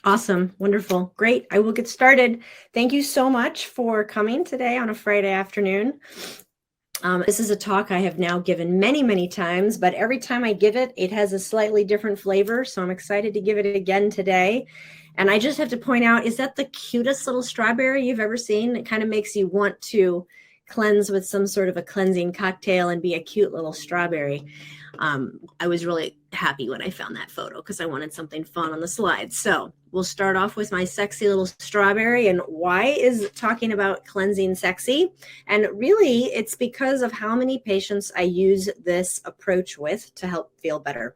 Awesome. Wonderful. Great. I will get started. Thank you so much for coming today on a Friday afternoon. This is a talk I have now given many, many times, but every time I give it, it has a slightly different flavor. So I'm excited to give it again today. And I just have to point out, is that the cutest little strawberry you've ever seen? It kind of makes you want to cleanse with some sort of a cleansing cocktail and be a cute little strawberry. I was really happy when I found that photo because I wanted something fun on the slide. So we'll start off with my sexy little strawberry. And why is talking about cleansing sexy? And really, it's because of how many patients I use this approach with to help feel better.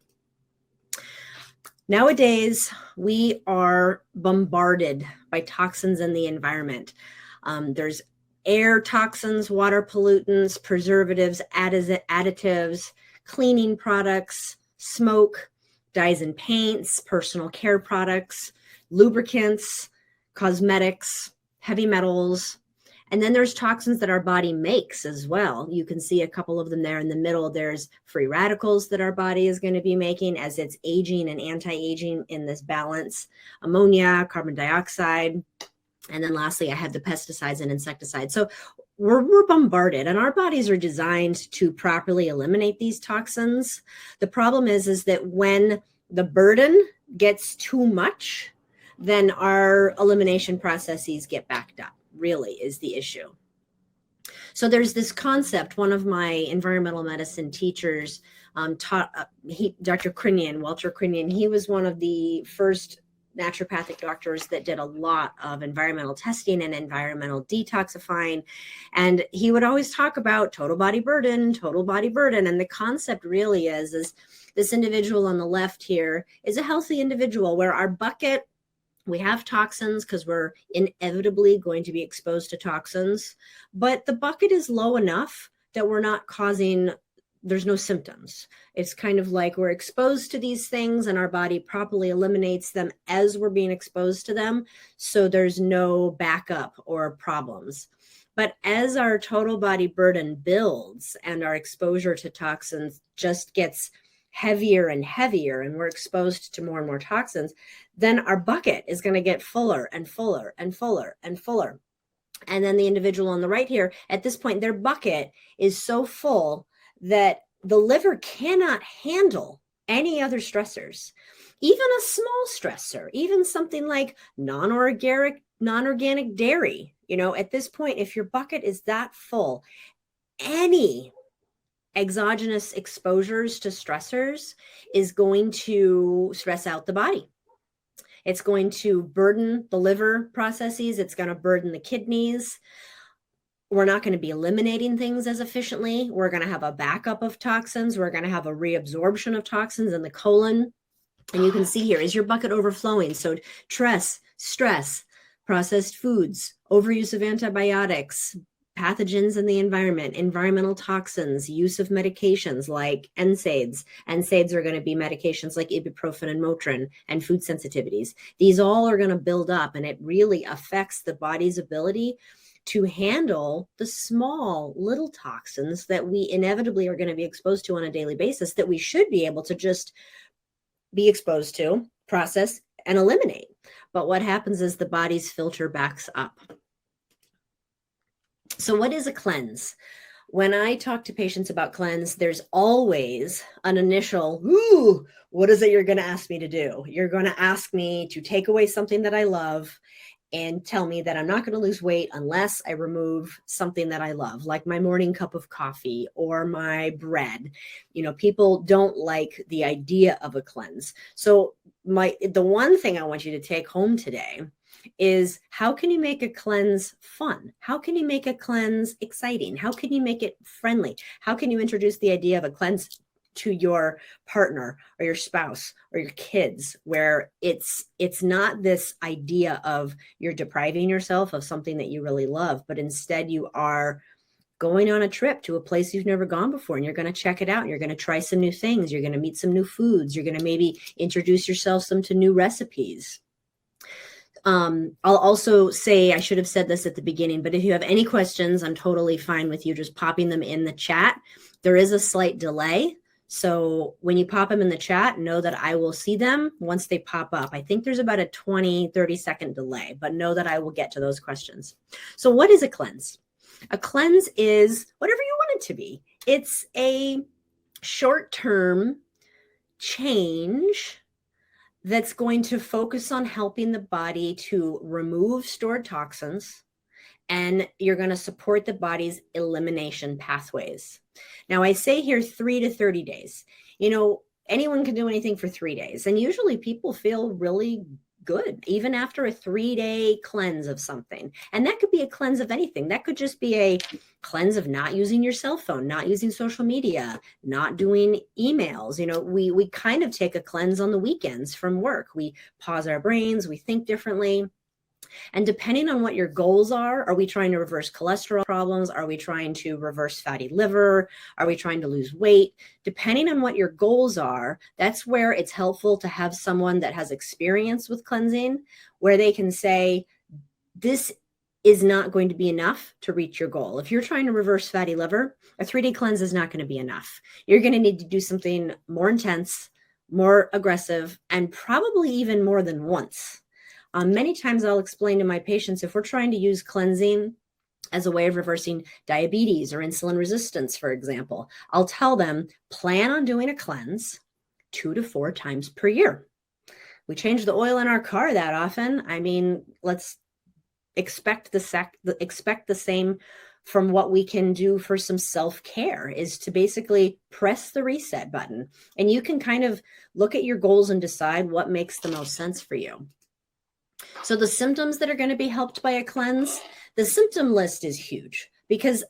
Nowadays, we are bombarded by toxins in the environment. There's air toxins, water pollutants, preservatives, additives, cleaning products, smoke, dyes and paints, personal care products, lubricants, cosmetics, heavy metals. And then there's toxins that our body makes as well. You can see a couple of them there in the middle. There's free radicals that our body is going to be making as it's aging and anti-aging in this balance, ammonia, carbon dioxide. And then lastly, I have the pesticides and insecticides. So we're bombarded, and our bodies are designed to properly eliminate these toxins. The problem is that when the burden gets too much, then our elimination processes get backed up, really is the issue. So there's this concept, one of my environmental medicine teachers taught, Dr. Krinian, Walter Krinian, he was one of the first naturopathic doctors that did a lot of environmental testing and environmental detoxifying. And he would always talk about total body burden. And the concept really is this individual on the left here is a healthy individual where our bucket, we have toxins because we're inevitably going to be exposed to toxins, but the bucket is low enough that we're not causing, there's no symptoms. It's kind of like we're exposed to these things and our body properly eliminates them as we're being exposed to them. So there's no backup or problems. But as our total body burden builds and our exposure to toxins just gets heavier and heavier and we're exposed to more and more toxins, then our bucket is going to get fuller and fuller and fuller and fuller. And then the individual on the right here, at this point, their bucket is so full that the liver cannot handle any other stressors, even a small stressor, even something like non-organic dairy. You know, at this point, if your bucket is that full, any exogenous exposures to stressors is going to stress out the body. It's going to burden the liver processes. It's going to burden the kidneys. We're not going to be eliminating things as efficiently. We're going to have a backup of toxins. We're going to have a reabsorption of toxins in the colon. And you can see here, is your bucket overflowing? So stress, processed foods, overuse of antibiotics, pathogens in the environment, environmental toxins, use of medications like NSAIDs. NSAIDs are going to be medications like ibuprofen and Motrin and food sensitivities. These all are going to build up, and it really affects the body's ability to handle the small little toxins that we inevitably are going to be exposed to on a daily basis that we should be able to just be exposed to, process, and eliminate. But what happens is the body's filter backs up. So what is a cleanse? When I talk to patients about cleanse, there's always an initial, ooh, what is it you're going to ask me to do? You're going to ask me to take away something that I love and tell me that I'm not going to lose weight unless I remove something that I love, like my morning cup of coffee or my bread. You know, people don't like the idea of a cleanse. So the one thing I want you to take home today is, how can you make a cleanse fun? How can you make a cleanse exciting? How can you make it friendly? How can you introduce the idea of a cleanse to your partner or your spouse or your kids, where it's not this idea of you're depriving yourself of something that you really love, but instead you are going on a trip to a place you've never gone before, and you're going to check it out. You're going to try some new things. You're going to meet some new foods. You're going to maybe introduce yourself to new recipes. I'll also say, I should have said this at the beginning, but if you have any questions, I'm totally fine with you just popping them in the chat. There is a slight delay. So when you pop them in the chat, know that I will see them once they pop up. I think there's about a 20-30 second delay, but know that I will get to those questions. So what is a cleanse? A cleanse is whatever you want it to be. It's a short-term change that's going to focus on helping the body to remove stored toxins, and you're going to support the body's elimination pathways. Now, I say here 3 to 30 days. Anyone can do anything for 3 days, and usually people feel really good even after a 3-day cleanse of something. And that could be a cleanse of anything. That could just be a cleanse of not using your cell phone, not using social media, not doing emails. We kind of take a cleanse on the weekends from work. We pause our brains, we think differently. And depending on what your goals are we trying to reverse cholesterol problems? Are we trying to reverse fatty liver? Are we trying to lose weight? Depending on what your goals are, that's where it's helpful to have someone that has experience with cleansing, where they can say, this is not going to be enough to reach your goal. If you're trying to reverse fatty liver, a 3-day cleanse is not going to be enough. You're going to need to do something more intense, more aggressive, and probably even more than once. Many times I'll explain to my patients, if we're trying to use cleansing as a way of reversing diabetes or insulin resistance, for example, I'll tell them, plan on doing a cleanse 2 to 4 times per year. We change the oil in our car that often. I mean, let's expect the same from what we can do for some self-care, is to basically press the reset button. And you can kind of look at your goals and decide what makes the most sense for you. So the symptoms that are going to be helped by a cleanse, the symptom list is huge, because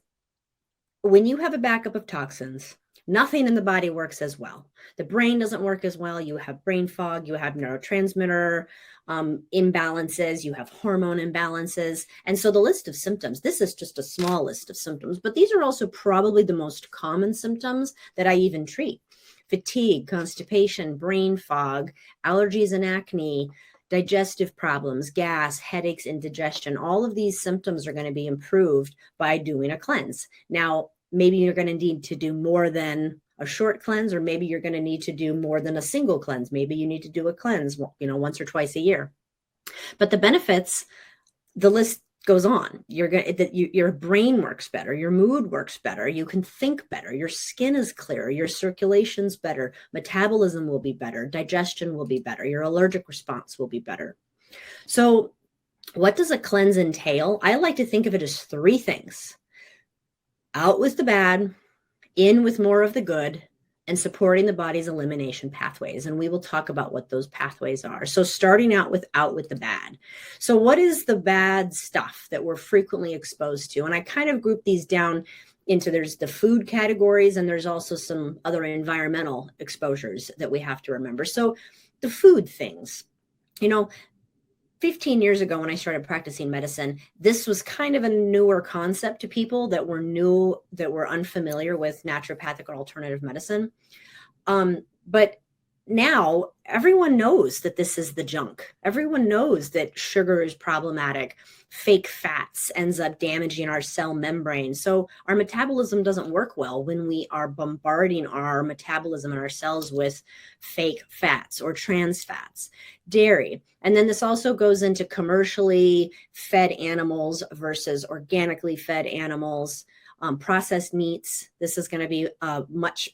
when you have a backup of toxins, nothing in the body works as well. The brain doesn't work as well. You have brain fog, you have neurotransmitter imbalances, you have hormone imbalances. And so the list of symptoms, this is just a small list of symptoms, but these are also probably the most common symptoms that I even treat. Fatigue, constipation, brain fog, allergies and acne, digestive problems, gas, headaches, indigestion. All of these symptoms are going to be improved by doing a cleanse. Now, maybe you're going to need to do more than a short cleanse, or maybe you're going to need to do more than a single cleanse. Maybe you need to do a cleanse, once or twice a year. But the benefits, the list goes on. Your brain works better, your mood works better, you can think better, your skin is clearer, your circulation's better, metabolism will be better, digestion will be better, your allergic response will be better. So what does a cleanse entail? I like to think of it as 3 things: out with the bad, in with more of the good, and supporting the body's elimination pathways. And we will talk about what those pathways are. So starting out with the bad. So what is the bad stuff that we're frequently exposed to? And I kind of group these down into, there's the food categories, and there's also some other environmental exposures that we have to remember. So the food things, 15 years ago when I started practicing medicine, this was kind of a newer concept to people that were unfamiliar with naturopathic or alternative medicine. But now everyone knows that this is the junk. Everyone knows that sugar is problematic. Fake fats ends up damaging our cell membrane. So our metabolism doesn't work well when we are bombarding our metabolism and our cells with fake fats or trans fats, dairy. And then this also goes into commercially fed animals versus organically fed animals, processed meats. This is going to be a much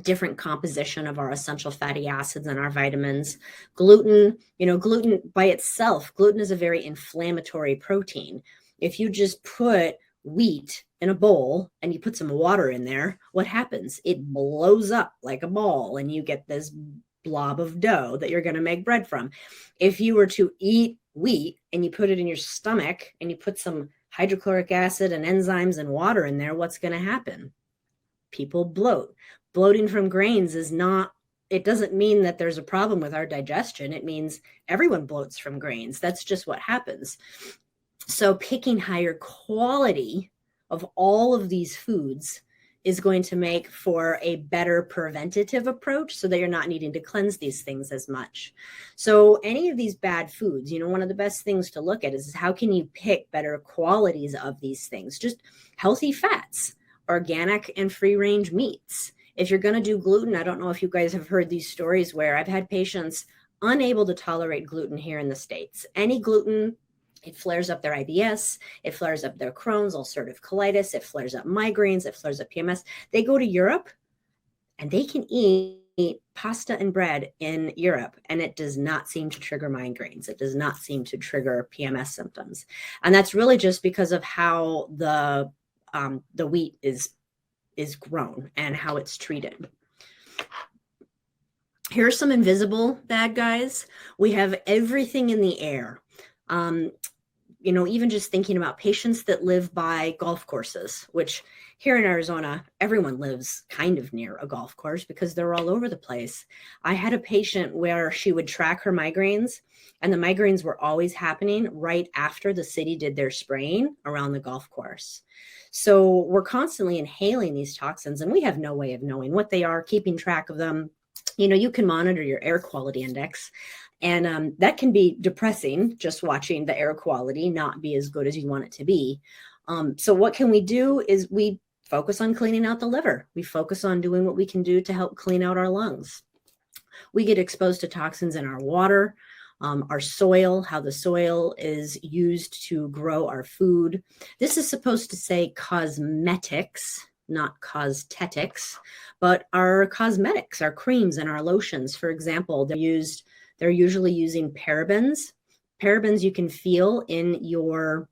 different composition of our essential fatty acids and our vitamins. Gluten, gluten by itself, gluten is a very inflammatory protein. If you just put wheat in a bowl and you put some water in there, what happens? It blows up like a ball and you get this blob of dough that you're going to make bread from. If you were to eat wheat and you put it in your stomach and you put some hydrochloric acid and enzymes and water in there, what's going to happen? People bloat. Bloating from grains it doesn't mean that there's a problem with our digestion. It means everyone bloats from grains. That's just what happens. So picking higher quality of all of these foods is going to make for a better preventative approach so that you're not needing to cleanse these things as much. So any of these bad foods, one of the best things to look at is how can you pick better qualities of these things? Just healthy fats, organic and free-range meats, If you're going to do gluten, I don't know if you guys have heard these stories where I've had patients unable to tolerate gluten here in the States. Any gluten, it flares up their IBS, it flares up their Crohn's, ulcerative colitis, it flares up migraines, it flares up PMS. They go to Europe and they can eat pasta and bread in Europe, and it does not seem to trigger migraines. It does not seem to trigger PMS symptoms. And that's really just because of how the wheat is grown and how it's treated. Here's some invisible bad guys. We have everything in the air. You know, even just thinking about patients that live by golf courses, which here in Arizona, everyone lives kind of near a golf course because they're all over the place. I had a patient where she would track her migraines, and the migraines were always happening right after the city did their spraying around the golf course. So we're constantly inhaling these toxins, and we have no way of knowing what they are, keeping track of them. You know, you can monitor your air quality index. And that can be depressing, just watching the air quality not be as good as you want it to be. So what can we do is we focus on cleaning out the liver. We focus on doing what we can do to help clean out our lungs. We get exposed to toxins in our water, our soil, how the soil is used to grow our food. This is supposed to say cosmetics, not cosmetics, but our cosmetics, our creams and our lotions, for example, they're usually using parabens. Parabens you can feel in your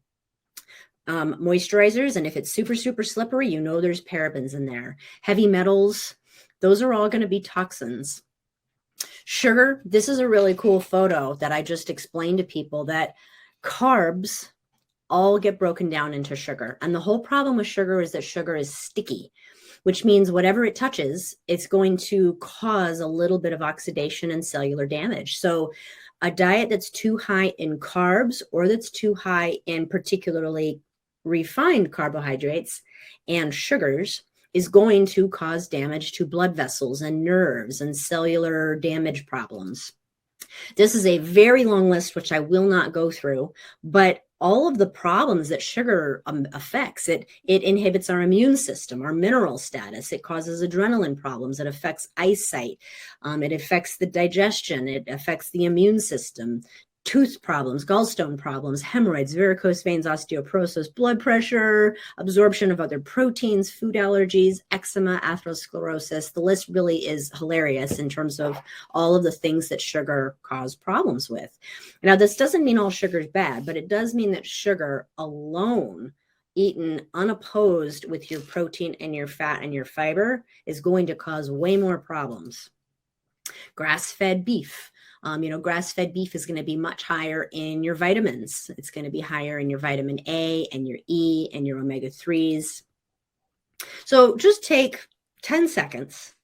moisturizers. And if it's super, super slippery, you know there's parabens in there. Heavy metals, those are all going to be toxins. Sugar, this is a really cool photo that I just explained to people that carbs all get broken down into sugar. And the whole problem with sugar is that sugar is sticky, which means whatever it touches, it's going to cause a little bit of oxidation and cellular damage. So a diet that's too high in carbs or that's too high in particularly refined carbohydrates and sugars is going to cause damage to blood vessels and nerves and cellular damage problems. This is a very long list, which I will not go through, but all of the problems that sugar affects, it inhibits our immune system, our mineral status. It causes adrenaline problems. It affects eyesight. It affects the digestion. It affects the immune system. Tooth problems, gallstone problems, hemorrhoids, varicose veins, osteoporosis, blood pressure, absorption of other proteins, food allergies, eczema, atherosclerosis. The list really is hilarious in terms of all of the things that sugar cause problems with. Now, this doesn't mean all sugar is bad, but it does mean that sugar alone, eaten unopposed with your protein and your fat and your fiber, is going to cause way more problems. Grass-fed beef. Grass-fed beef is going to be much higher in your vitamins. It's going to be higher in your vitamin A and your E and your omega-3s. So just take 10 seconds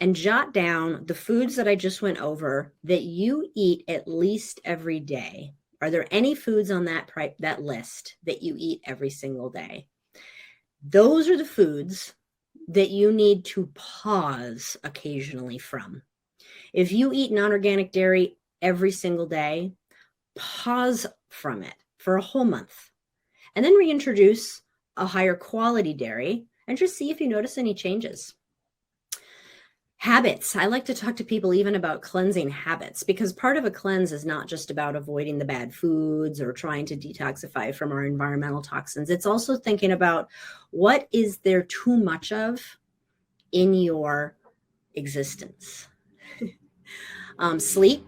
and jot down the foods that I just went over that you eat at least every day. Are there any foods on that list that you eat every single day? Those are the foods that you need to pause occasionally from. If you eat non-organic dairy every single day, pause from it for a whole month and then reintroduce a higher quality dairy and just see if you notice any changes. Habits. I like to talk to people even about cleansing habits, because part of a cleanse is not just about avoiding the bad foods or trying to detoxify from our environmental toxins. It's also thinking about what is there too much of in your existence. Sleep.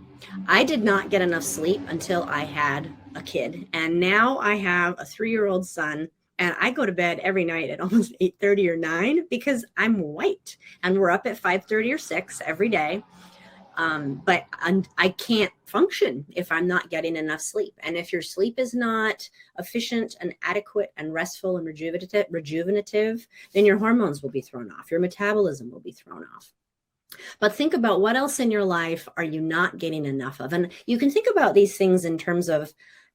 I did not get enough sleep until I had a kid. And now I have a 3-year-old son, and I go to bed every night at almost 8:30 or 9 because I'm wiped, and we're up at 5:30 or 6 every day. But I can't function if I'm not getting enough sleep. And if your sleep is not efficient and adequate and restful and rejuvenative, then your hormones will be thrown off. Your metabolism will be thrown off. But think about what else in your life are you not getting enough of? And you can think about these things in terms of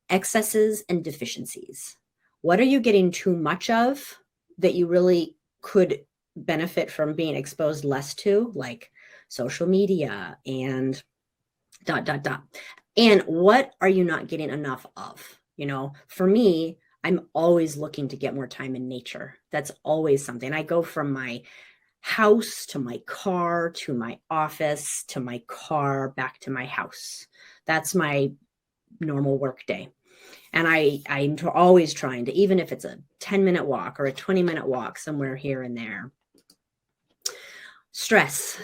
excesses and deficiencies. What are you getting too much of that you really could benefit from being exposed less to, like social media and ... And what are you not getting enough of? For me, I'm always looking to get more time in nature. That's always something. I go from my house to my car, to my office, to my car, back to my house. That's my normal work day. And I'm always trying to, even if it's a 10-minute walk or a 20-minute walk somewhere here and there. Stress,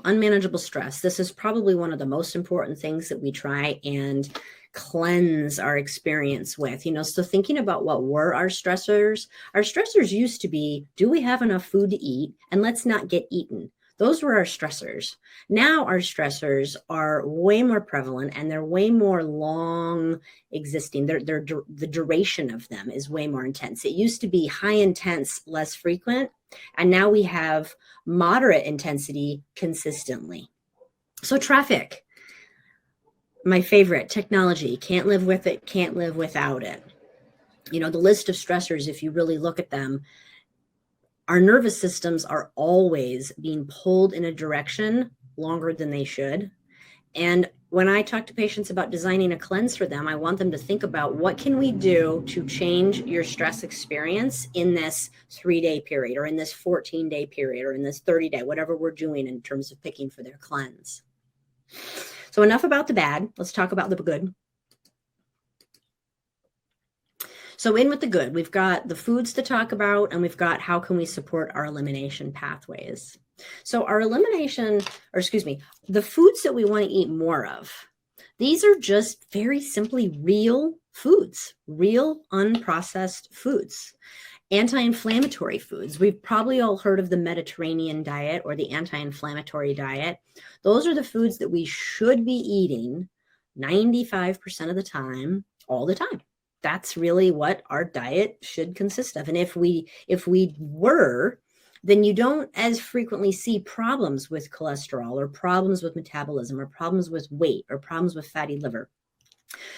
unmanageable stress. This is probably one of the most important things that we try and cleanse our experience with, so thinking about what were our stressors used to be, do we have enough food to eat? And let's not get eaten. Those were our stressors. Now our stressors are way more prevalent and they're way more long existing. The duration of them is way more intense. It used to be high intense, less frequent. And now we have moderate intensity consistently. So traffic, my favorite, technology, can't live with it, can't live without it. The list of stressors, if you really look at them, our nervous systems are always being pulled in a direction longer than they should. And when I talk to patients about designing a cleanse for them, I want them to think about what can we do to change your stress experience in this 3-day period or in this 14-day period or in this 30-day, whatever we're doing in terms of picking for their cleanse. So enough about the bad. Let's talk about the good. So in with the good, we've got the foods to talk about, and we've got how can we support our elimination pathways. So our the foods that we want to eat more of, these are just very simply real foods, real unprocessed foods. Anti-inflammatory foods. We've probably all heard of the Mediterranean diet or the anti-inflammatory diet. Those are the foods that we should be eating 95% of the time, all the time. That's really what our diet should consist of. And if we were, then you don't as frequently see problems with cholesterol or problems with metabolism or problems with weight or problems with fatty liver.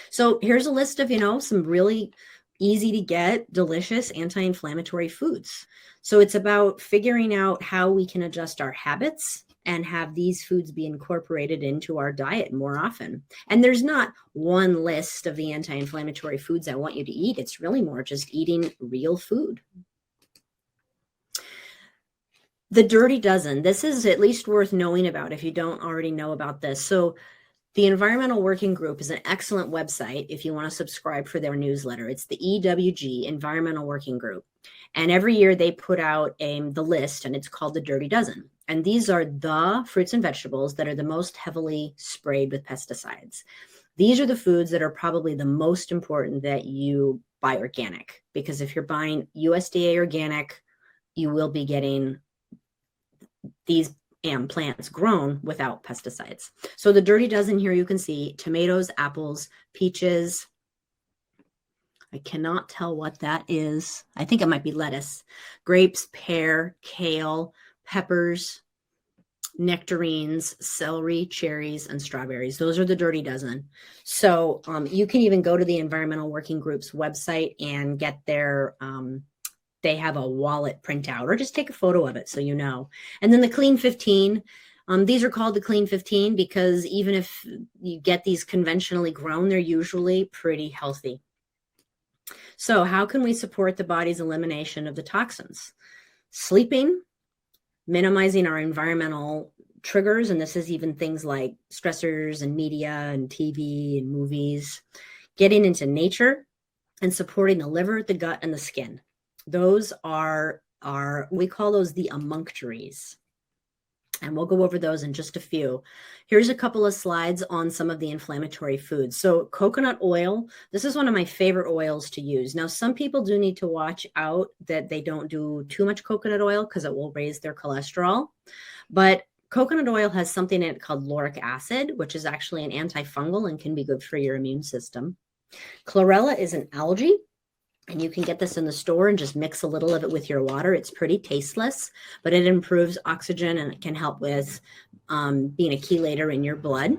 So here's a list of, some really easy to get, delicious anti-inflammatory foods. So it's about figuring out how we can adjust our habits and have these foods be incorporated into our diet more often. And there's not one list of the anti-inflammatory foods I want you to eat. It's really more just eating real food. The Dirty Dozen. This is at least worth knowing about if you don't already know about this. So the Environmental Working Group is an excellent website if you want to subscribe for their newsletter. It's the EWG, Environmental Working Group. And every year they put out the list, and it's called the Dirty Dozen. And these are the fruits and vegetables that are the most heavily sprayed with pesticides. These are the foods that are probably the most important that you buy organic, because if you're buying USDA organic, you will be getting these plants grown without pesticides. So the Dirty Dozen here, you can see tomatoes, apples, peaches. I cannot tell what that is. I think it might be lettuce. Grapes, pear, kale, peppers, nectarines, celery, cherries, and strawberries. Those are the Dirty Dozen. So you can even go to the Environmental Working Group's website and get their they have a wallet printout, or just take a photo of it so you know. And then the Clean 15. These are called the Clean 15 because even if you get these conventionally grown, they're usually pretty healthy. So how can we support the body's elimination of the toxins? Sleeping, minimizing our environmental triggers, and this is even things like stressors and media and TV and movies, getting into nature, and supporting the liver, the gut, and the skin. Those are we call those the emunctories. And we'll go over those in just a few. Here's a couple of slides on some of the inflammatory foods. So coconut oil, this is one of my favorite oils to use. Now, some people do need to watch out that they don't do too much coconut oil because it will raise their cholesterol. But coconut oil has something in it called lauric acid, which is actually an antifungal and can be good for your immune system. Chlorella is an algae. And you can get this in the store and just mix a little of it with your water. It's pretty tasteless, but it improves oxygen and it can help with being a chelator in your blood.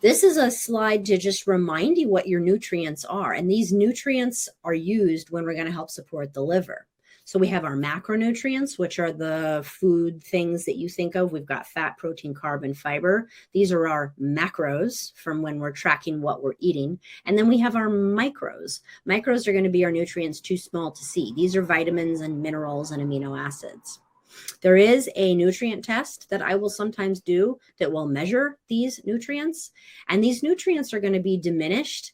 This is a slide to just remind you what your nutrients are. And these nutrients are used when we're going to help support the liver. So we have our macronutrients, which are the food things that you think of. We've got fat, protein, carb, and fiber. These are our macros from when we're tracking what we're eating. And then we have our micros. Micros are going to be our nutrients too small to see. These are vitamins and minerals and amino acids. There is a nutrient test that I will sometimes do that will measure these nutrients. And these nutrients are going to be diminished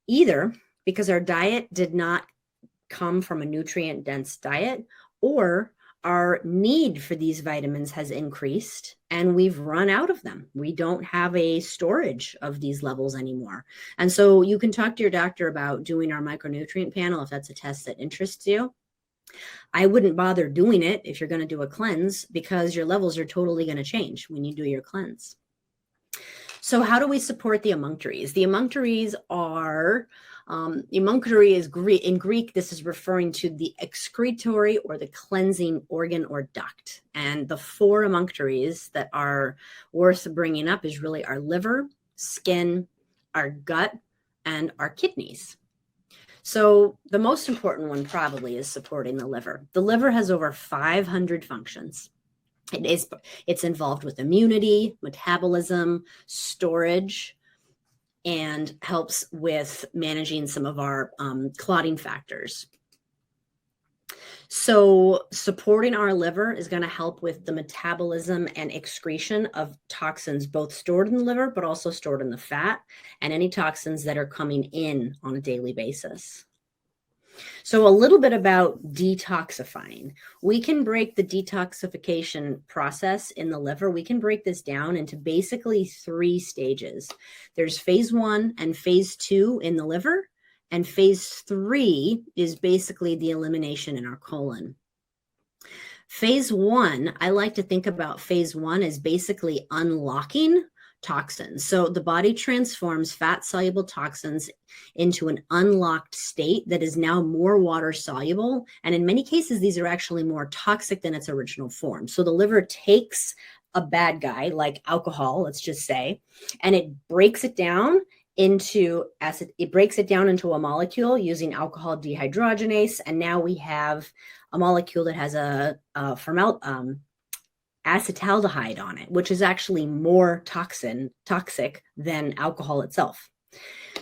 either because our diet did not come from a nutrient dense diet, or our need for these vitamins has increased and we've run out of them. We don't have a storage of these levels anymore. And so you can talk to your doctor about doing our micronutrient panel if that's a test that interests you. I wouldn't bother doing it if you're going to do a cleanse because your levels are totally going to change when you do your cleanse. So how do we support the emunctories? The emunctories are, emunctory is in Greek, this is referring to the excretory or the cleansing organ or duct. And the 4 emunctories that are worth bringing up is really our liver, skin, our gut, and our kidneys. So the most important one probably is supporting the liver. The liver has over 500 functions. It's involved with immunity, metabolism, storage, and helps with managing some of our clotting factors. So supporting our liver is going to help with the metabolism and excretion of toxins, both stored in the liver, but also stored in the fat, and any toxins that are coming in on a daily basis. So a little bit about detoxifying. We can break the detoxification process in the liver. We can break this down into basically 3 stages. There's phase 1 and phase 2 in the liver, and phase 3 is basically the elimination in our colon. Phase 1, I like to think about phase 1 as basically unlocking toxins. So the body transforms fat-soluble toxins into an unlocked state that is now more water soluble. And in many cases, these are actually more toxic than its original form. So the liver takes a bad guy like alcohol, let's just say, and it breaks it down into acid. It breaks it down into a molecule using alcohol dehydrogenase. And now we have a molecule that has a acetaldehyde on it, which is actually more toxic than alcohol itself.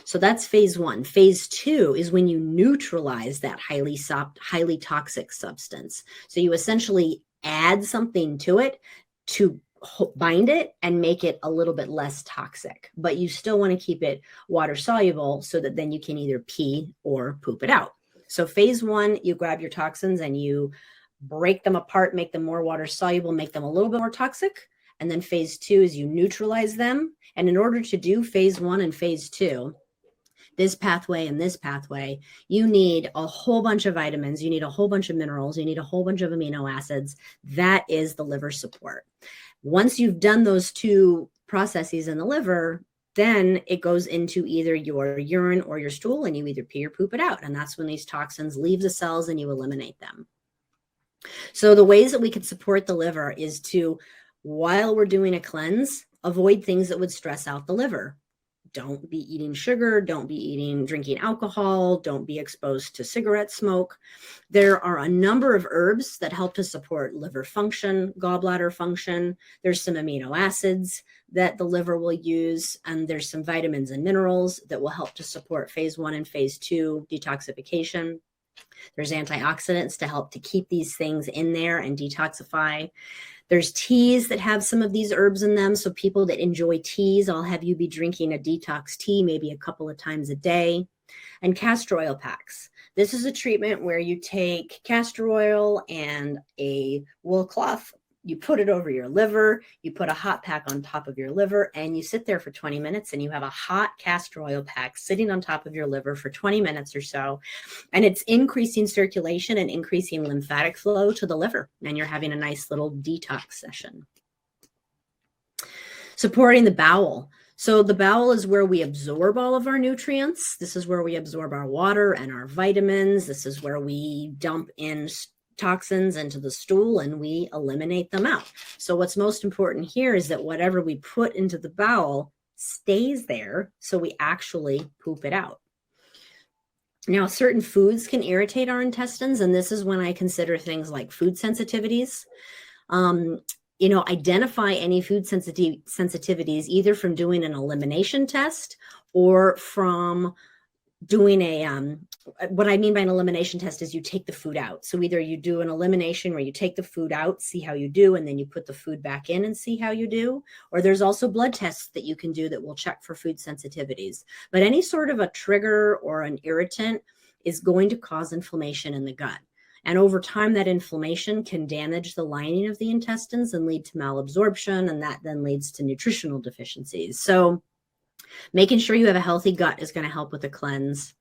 So that's phase 1. Phase 2 is when you neutralize that highly toxic substance. So you essentially add something to it to bind it and make it a little bit less toxic, but you still want to keep it water soluble so that then you can either pee or poop it out. So phase 1, you grab your toxins and you break them apart, make them more water soluble, make them a little bit more toxic. And then phase 2 is you neutralize them. And in order to do phase 1 and phase 2, this pathway and this pathway, you need a whole bunch of vitamins, you need a whole bunch of minerals, you need a whole bunch of amino acids. That is the liver support. Once you've done those 2 processes in the liver, then it goes into either your urine or your stool and you either pee or poop it out. And that's when these toxins leave the cells and you eliminate them. So the ways that we could support the liver is to, while we're doing a cleanse, avoid things that would stress out the liver. Don't be eating sugar, don't be drinking alcohol, don't be exposed to cigarette smoke. There are a number of herbs that help to support liver function, gallbladder function. There's some amino acids that the liver will use, and there's some vitamins and minerals that will help to support phase 1 and phase 2 detoxification. There's antioxidants to help to keep these things in there and detoxify. There's teas that have some of these herbs in them. So people that enjoy teas, I'll have you be drinking a detox tea maybe a couple of times a day. And castor oil packs. This is a treatment where you take castor oil and a wool cloth, you put it over your liver, you put a hot pack on top of your liver, and you sit there for 20 minutes and you have a hot castor oil pack sitting on top of your liver for 20 minutes or so. And it's increasing circulation and increasing lymphatic flow to the liver. And you're having a nice little detox session. Supporting the bowel. So the bowel is where we absorb all of our nutrients. This is where we absorb our water and our vitamins. This is where we dump in toxins into the stool and we eliminate them out. So what's most important here is that whatever we put into the bowel stays there, so we actually poop it out. Now, certain foods can irritate our intestines, and this is when I consider things like food sensitivities. Um, identify any food sensitivities either from doing an elimination test or from doing what I mean by an elimination test is you take the food out. So either you do an elimination where you take the food out, see how you do, and then you put the food back in and see how you do. Or there's also blood tests that you can do that will check for food sensitivities. But any sort of a trigger or an irritant is going to cause inflammation in the gut. And over time, that inflammation can damage the lining of the intestines and lead to malabsorption, and that then leads to nutritional deficiencies. So making sure you have a healthy gut is going to help with the cleanse.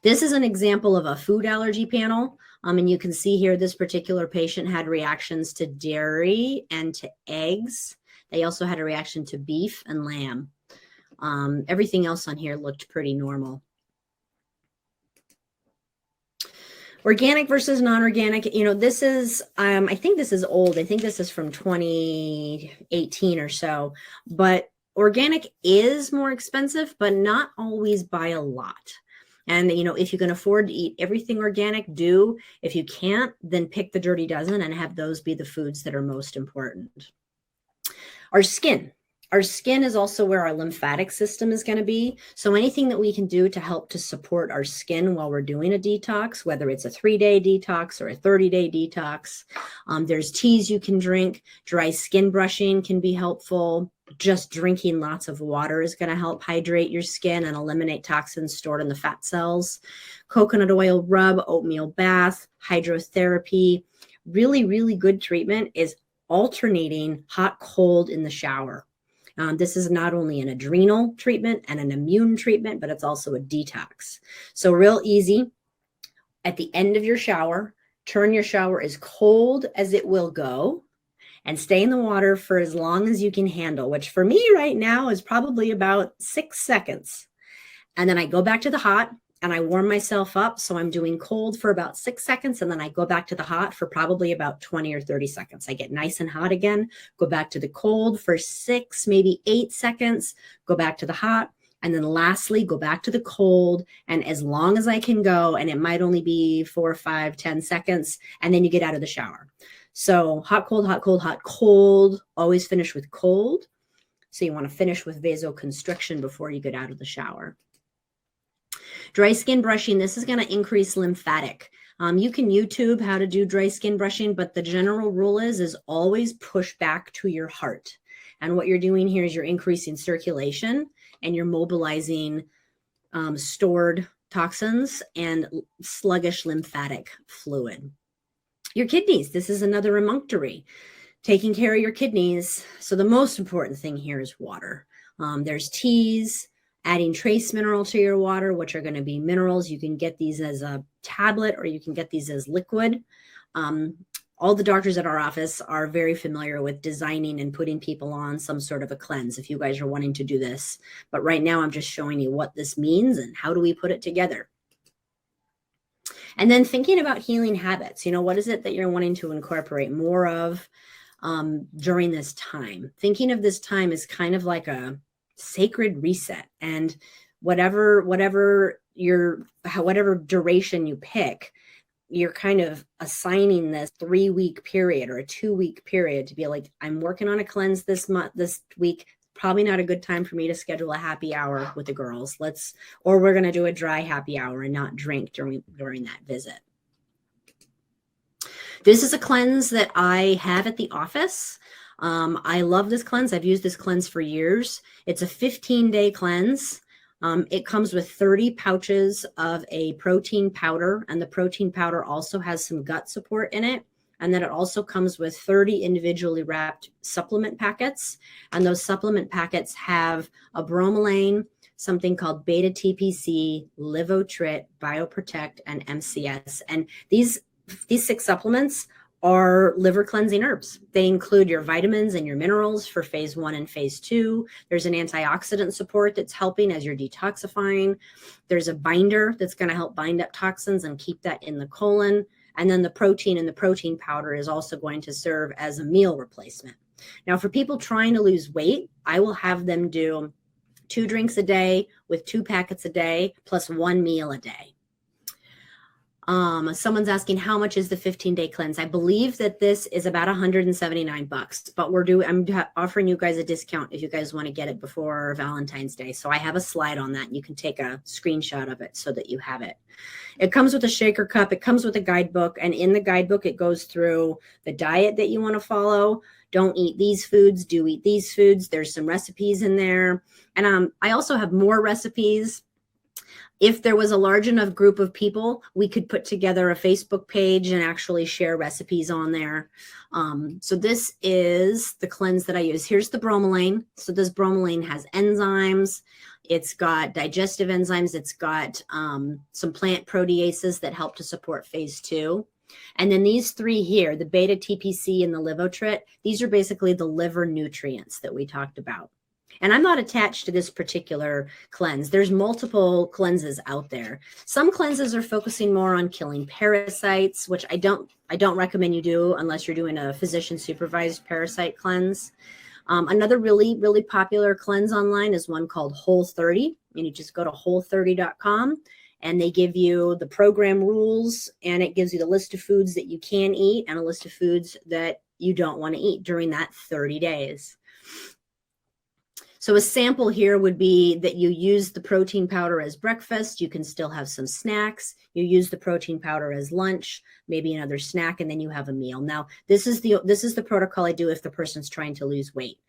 This is an example of a food allergy panel. And you can see here this particular patient had reactions to dairy and to eggs. They also had a reaction to beef and lamb. Everything else on here looked pretty normal. Organic versus non-organic, this is, I think this is old. I think this is from 2018 or so, but organic is more expensive, but not always by a lot. And, if you can afford to eat everything organic, do. If you can't, then pick the dirty dozen and have those be the foods that are most important. Our skin. Our skin is also where our lymphatic system is going to be. So anything that we can do to help to support our skin while we're doing a detox, whether it's a 3-day detox or a 30-day detox, there's teas you can drink. Dry skin brushing can be helpful. Just drinking lots of water is going to help hydrate your skin and eliminate toxins stored in the fat cells. Coconut oil rub, oatmeal bath, hydrotherapy. Really, really good treatment is alternating hot, cold in the shower. This is not only an adrenal treatment and an immune treatment, but it's also a detox. So real easy. At the end of your shower, turn your shower as cold as it will go and stay in the water for as long as you can handle, which for me right now is probably about 6 seconds. And then I go back to the hot and I warm myself up. So I'm doing cold for about 6 seconds. And then I go back to the hot for probably about 20 or 30 seconds. I get nice and hot again, go back to the cold for 6, maybe 8 seconds, go back to the hot. And then lastly, go back to the cold. And as long as I can go, and it might only be 4, 5, 10 seconds, and then you get out of the shower. So hot, cold, hot, cold, hot, cold, always finish with cold. So you want to finish with vasoconstriction before you get out of the shower. Dry skin brushing, this is going to increase lymphatic. You can YouTube how to do dry skin brushing, but the general rule is always push back to your heart. And what you're doing here is you're increasing circulation and you're mobilizing stored toxins and sluggish lymphatic fluid. Your kidneys, this is another emunctory. Taking care of your kidneys. So the most important thing here is water. There's teas, adding trace mineral to your water, which are going to be minerals. You can get these as a tablet or you can get these as liquid. All the doctors at our office are very familiar with designing and putting people on some sort of a cleanse if you guys are wanting to do this. But right now I'm just showing you what this means and how do we put it together. And then thinking about healing habits, what is it that you're wanting to incorporate more of during this time? Thinking of this time as kind of like a sacred reset, and whatever duration you pick, you're kind of assigning this 3-week period or a 2-week period to be like, I'm working on a cleanse this week. Probably not a good time for me to schedule a happy hour with the girls. Or we're going to do a dry happy hour and not drink during that visit. This is a cleanse that I have at the office. I love this cleanse. I've used this cleanse for years. It's a 15-day cleanse. It comes with 30 pouches of a protein powder, and the protein powder also has some gut support in it. And then it also comes with 30 individually wrapped supplement packets. And those supplement packets have a bromelain, something called beta-TPC, Livotrit, BioProtect, and MCS. And these 6 supplements are liver cleansing herbs. They include your vitamins and your minerals for phase 1 and phase 2. There's an antioxidant support that's helping as you're detoxifying. There's a binder that's going to help bind up toxins and keep that in the colon. And then the protein in the protein powder is also going to serve as a meal replacement. Now, for people trying to lose weight, I will have them do 2 drinks a day with 2 packets a day plus 1 meal a day. Someone's asking, how much is the 15-day cleanse? I believe that this is about $179, but I'm offering you guys a discount if you guys want to get it before Valentine's Day. So I have a slide on that, and you can take a screenshot of it so that you have it. It comes with a shaker cup. It comes with a guidebook, and in the guidebook, it goes through the diet that you want to follow. Don't eat these foods. Do eat these foods. There's some recipes in there. And I also have more recipes. If there was a large enough group of people, we could put together a Facebook page and actually share recipes on there. So this is the cleanse that I use. Here's the bromelain. So this bromelain has enzymes. It's got digestive enzymes. It's got some plant proteases that help to support phase 2. And then these 3 here, the beta TPC and the livotrit, these are basically the liver nutrients that we talked about. And I'm not attached to this particular cleanse. There's multiple cleanses out there. Some cleanses are focusing more on killing parasites, which I don't recommend you do unless you're doing a physician supervised parasite cleanse. Another really, really popular cleanse online is one called Whole30. And you just go to whole30.com and they give you the program rules, and it gives you the list of foods that you can eat and a list of foods that you don't want to eat during that 30 days. So a sample here would be that you use the protein powder as breakfast. You can still have some snacks. You use the protein powder as lunch, maybe another snack, and then you have a meal. Now, this is the protocol I do if the person's trying to lose weight.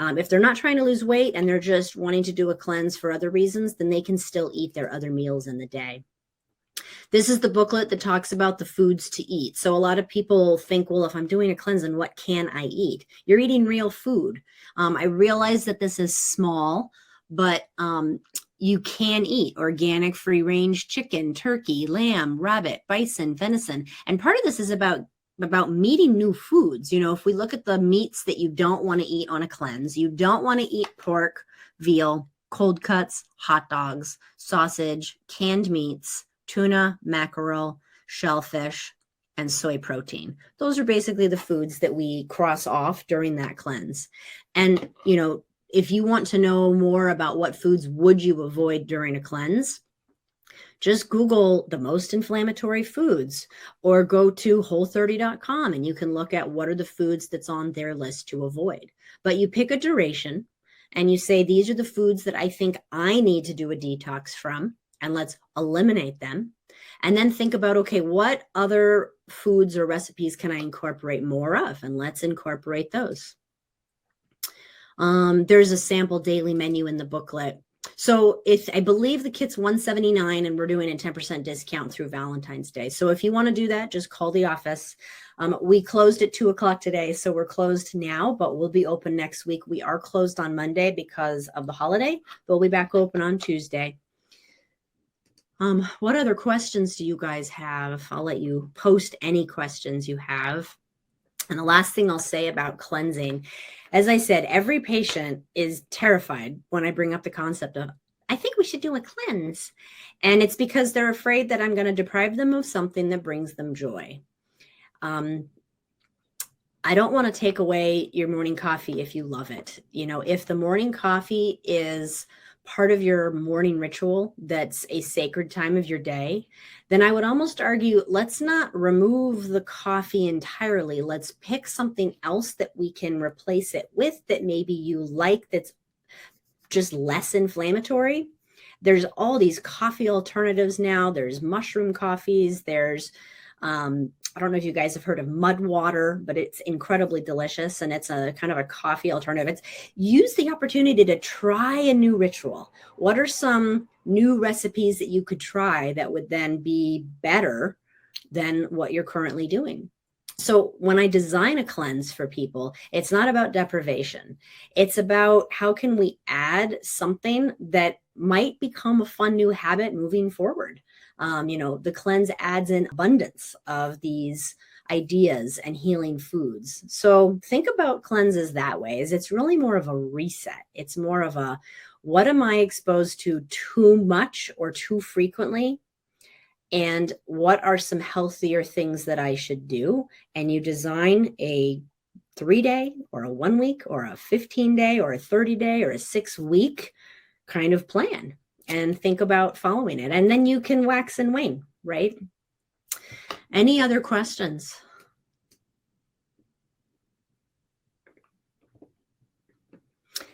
If they're not trying to lose weight and they're just wanting to do a cleanse for other reasons, then they can still eat their other meals in the day. This is the booklet that talks about the foods to eat. So a lot of people think, well, if I'm doing a cleanse, then what can I eat? You're eating real food. I realize that this is small, but you can eat organic free-range chicken, turkey, lamb, rabbit, bison, venison. And part of this is about meeting new foods. You know, if we look at the meats that you don't want to eat on a cleanse, you don't want to eat pork, veal, cold cuts, hot dogs, sausage, canned meats, tuna, mackerel, shellfish, and soy protein. Those are basically the foods that we cross off during that cleanse. And, you know, if you want to know more about what foods would you avoid during a cleanse, just Google the most inflammatory foods or go to whole30.com and you can look at what are the foods that's on their list to avoid. But you pick a duration and you say, these are the foods that I think I need to do a detox from, and let's eliminate them. And then think about, okay, what other foods or recipes can I incorporate more of? And let's incorporate those. There's a sample daily menu in the booklet. So I believe the kit's $179 and we're doing a 10% discount through Valentine's Day. So if you want to do that, just call the office. We closed at 2 o'clock today, so we're closed now, but we'll be open next week. We are closed on Monday because of the holiday, but we'll be back open on Tuesday. What other questions do you guys have? I'll let you post any questions you have. And the last thing I'll say about cleansing, as I said, every patient is terrified when I bring up the concept of, I think we should do a cleanse. And it's because they're afraid that I'm going to deprive them of something that brings them joy. I don't want to take away your morning coffee if you love it. You know, if the morning coffee is part of your morning ritual, that's a sacred time of your day, then I would almost argue, let's not remove the coffee entirely. Let's pick something else that we can replace it with that maybe you like, that's just less inflammatory. There's all these coffee alternatives now. There's mushroom coffees. There's, I don't know if you guys have heard of mud water, but it's incredibly delicious and it's a kind of a coffee alternative. Use the opportunity to try a new ritual. What are some new recipes that you could try that would then be better than what you're currently doing? So when I design a cleanse for people, it's not about deprivation. It's about how can we add something that might become a fun new habit moving forward. You know, the cleanse adds an abundance of these ideas and healing foods. So think about cleanses that way. It's really more of a reset. It's more of a, what am I exposed to too much or too frequently? And what are some healthier things that I should do? And you design a 3-day or a 1 week or a 15-day or a 30-day or a 6-week kind of plan and think about following it. And then you can wax and wane, right? Any other questions?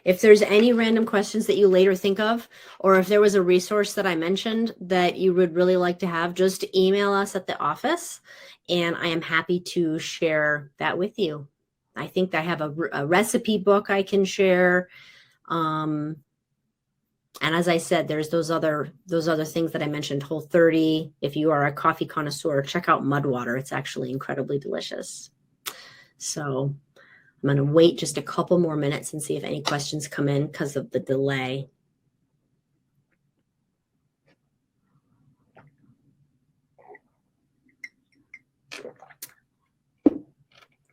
If there's any random questions that you later think of, or if there was a resource that I mentioned that you would really like to have, just email us at the office, and I am happy to share that with you. I think I have a recipe book I can share. And as I said, there's those other things that I mentioned, Whole30. If you are a coffee connoisseur, check out mud water. It's actually incredibly delicious. So I'm going to wait just a couple more minutes and see if any questions come in because of the delay.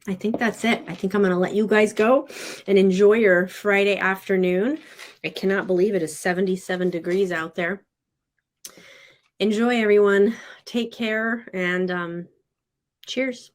I think that's it. I think I'm going to let you guys go and enjoy your Friday afternoon. I cannot believe it is 77 degrees out there. Enjoy, everyone. Take care, and cheers.